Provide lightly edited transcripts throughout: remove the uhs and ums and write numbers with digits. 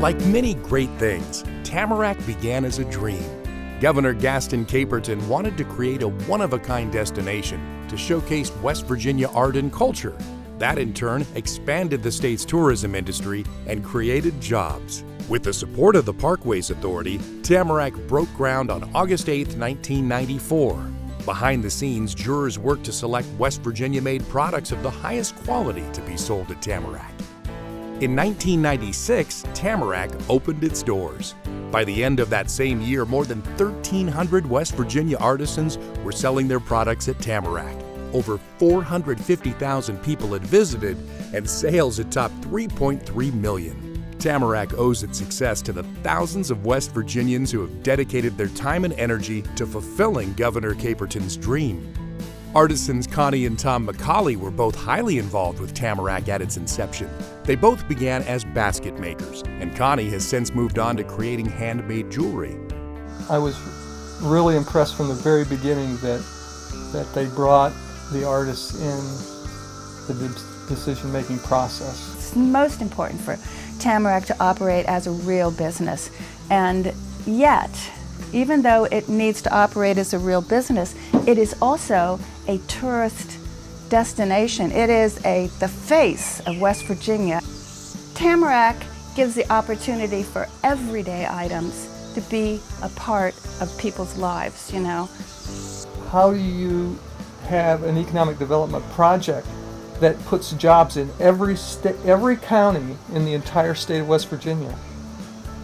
Like many great things, Tamarack began as a dream. Governor Gaston Caperton wanted to create a one-of-a-kind destination to showcase West Virginia art and culture. That in turn expanded the state's tourism industry and created jobs. With the support of the Parkways Authority, Tamarack broke ground on August 8, 1994. Behind the scenes, jurors worked to select West Virginia-made products of the highest quality to be sold at Tamarack. In 1996, Tamarack opened its doors. By the end of that same year, more than 1,300 West Virginia artisans were selling their products at Tamarack. Over 450,000 people had visited, and sales had topped 3.3 million. Tamarack owes its success to the thousands of West Virginians who have dedicated their time and energy to fulfilling Governor Caperton's dream. Artisans Connie and Tom McCauley were both highly involved with Tamarack at its inception. They both began as basket makers, and Connie has since moved on to creating handmade jewelry. I was really impressed from the very beginning that they brought the artists in the decision-making process. It's most important for Tamarack to operate as a real business, and yet, even though it needs to operate as a real business, it is also a tourist destination. It is the face of West Virginia. Tamarack gives the opportunity for everyday items to be a part of people's lives, you know. How do you have an economic development project that puts jobs in every county in the entire state of West Virginia?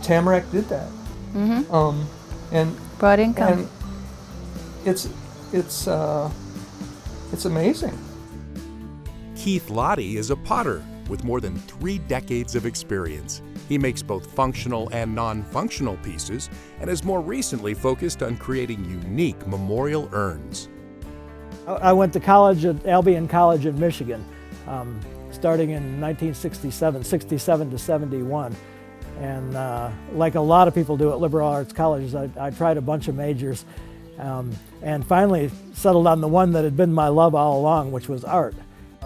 Tamarack did that. Mm-hmm. And brought income. And it's amazing. Keith Lahti is a potter with more than 3 decades of experience. He makes both functional and non-functional pieces and has more recently focused on creating unique memorial urns. I went to college at Albion College in Michigan, starting in 1967, 67 to 71. And like a lot of people do at liberal arts colleges, I tried a bunch of majors and finally settled on the one that had been my love all along, which was art.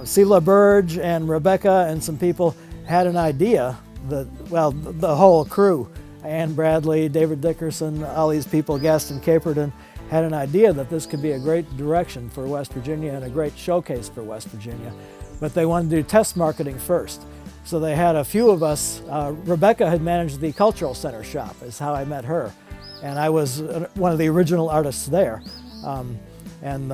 Sheila Burge and Rebecca and some people had an idea, the whole crew, Ann Bradley, David Dickerson, all these people, Gaston Caperton, had an idea that this could be a great direction for West Virginia and a great showcase for West Virginia. But they wanted to do test marketing first. So they had a few of us. Rebecca had managed the Cultural Center shop, is how I met her. And I was one of the original artists there. To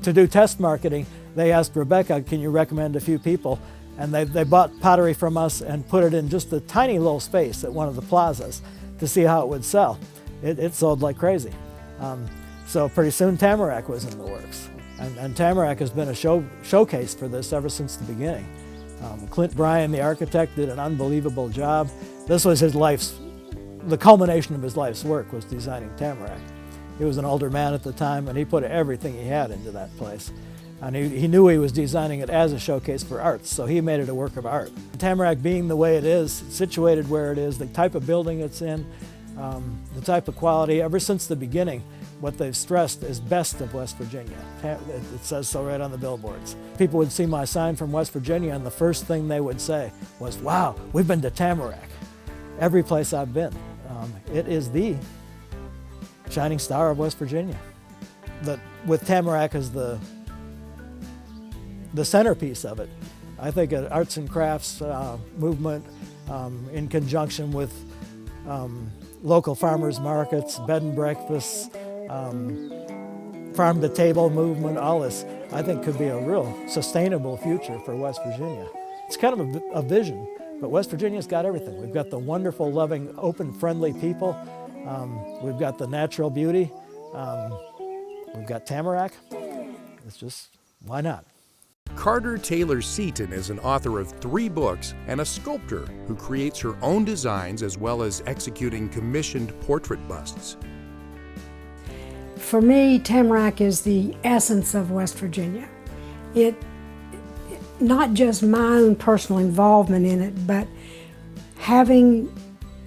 do test marketing, they asked Rebecca, can you recommend a few people? And they bought pottery from us and put it in just a tiny little space at one of the plazas to see how it would sell. It sold like crazy. So pretty soon Tamarack was in the works. And Tamarack has been a showcase for this ever since the beginning. Clint Bryan, the architect, did an unbelievable job. This was the culmination of his life's work was designing Tamarack. He was an older man at the time, and he put everything he had into that place. And he knew he was designing it as a showcase for arts, so he made it a work of art. Tamarack being the way it is, situated where it is, the type of building it's in, the type of quality, ever since the beginning, what they've stressed is best of West Virginia. It says so right on the billboards. People would see my sign from West Virginia, and the first thing they would say was, wow, we've been to Tamarack. Every place I've been. It is the shining star of West Virginia. With Tamarack as the centerpiece of it. I think an arts and crafts movement in conjunction with local farmers markets, bed and breakfasts, farm to table movement, all this, I think could be a real sustainable future for West Virginia. It's kind of a vision, but West Virginia's got everything. We've got the wonderful, loving, open, friendly people. We've got the natural beauty. We've got Tamarack. It's just, why not? Carter Taylor Seton is an author of 3 books and a sculptor who creates her own designs as well as executing commissioned portrait busts. For me, Tamarack is the essence of West Virginia. Not just my own personal involvement in it, but having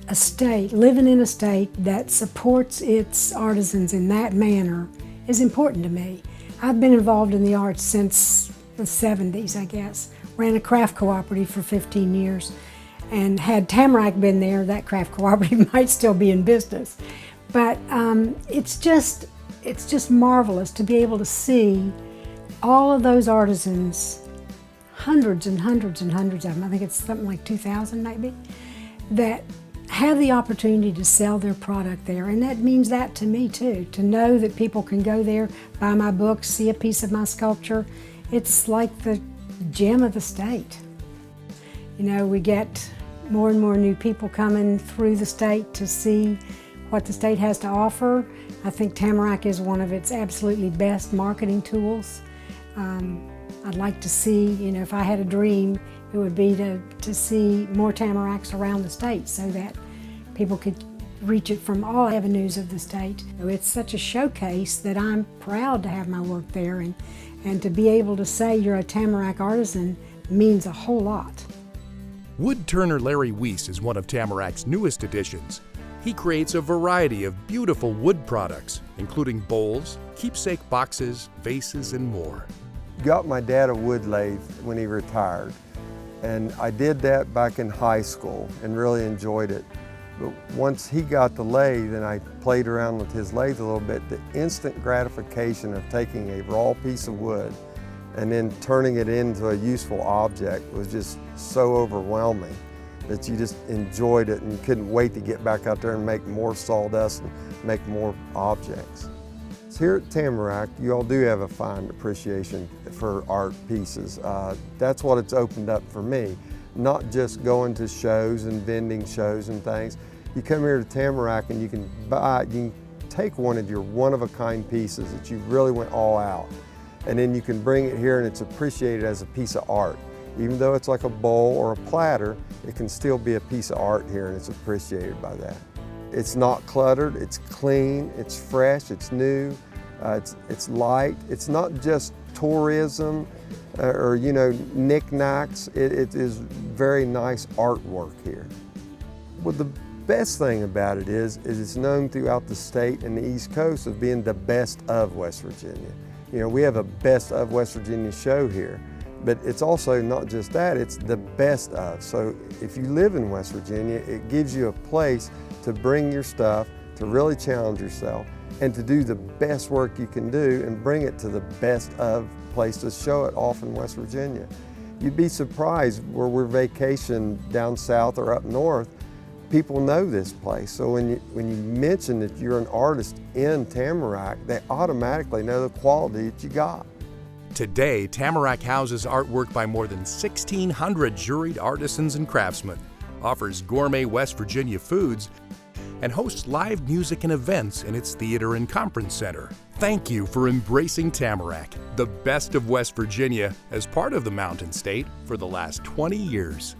a state, living in a state that supports its artisans in that manner is important to me. I've been involved in the arts since the 70s, I guess. Ran a craft cooperative for 15 years. And had Tamarack been there, that craft cooperative might still be in business. But it's just marvelous to be able to see all of those artisans, hundreds and hundreds and hundreds of them, I think it's something like 2,000 maybe, that have the opportunity to sell their product there. And that means that to me too, to know that people can go there, buy my books, see a piece of my sculpture. It's like the gem of the state. You know, we get more and more new people coming through the state to see what the state has to offer. I think Tamarack is one of its absolutely best marketing tools. I'd like to see, you know, if I had a dream, it would be to see more Tamaracks around the state so that people could reach it from all avenues of the state. It's such a showcase that I'm proud to have my work there, and to be able to say you're a Tamarack artisan means a whole lot. Wood turner Larry Weise is one of Tamarack's newest additions. He creates a variety of beautiful wood products, including bowls, keepsake boxes, vases, and more. Got my dad a wood lathe when he retired, and I did that back in high school and really enjoyed it. But once he got the lathe and I played around with his lathe a little bit, the instant gratification of taking a raw piece of wood and then turning it into a useful object was just so overwhelming that you just enjoyed it and you couldn't wait to get back out there and make more sawdust and make more objects. So here at Tamarack, you all do have a fine appreciation for art pieces. That's what it's opened up for me. Not just going to shows and vending shows and things. You come here to Tamarack and you can buy, you can take one of your one-of-a-kind pieces that you really went all out, and then you can bring it here and it's appreciated as a piece of art. Even though it's like a bowl or a platter, it can still be a piece of art here and it's appreciated by that. It's not cluttered, it's clean, it's fresh, it's new, it's light. It's not just tourism or you know, knickknacks. It is very nice artwork here. Well, the best thing about it is it's known throughout the state and the East Coast of being the best of West Virginia. You know, we have a best of West Virginia show here, but it's also not just that, it's the best of. So if you live in West Virginia, it gives you a place to bring your stuff, to really challenge yourself, and to do the best work you can do and bring it to the best of place to show it off in West Virginia. You'd be surprised where we're vacation down south or up north, people know this place. So when you mention that you're an artist in Tamarack, they automatically know the quality that you got. Today, Tamarack houses artwork by more than 1,600 juried artisans and craftsmen, offers gourmet West Virginia foods, and hosts live music and events in its theater and conference center. Thank you for embracing Tamarack, the best of West Virginia, as part of the Mountain State for the last 20 years.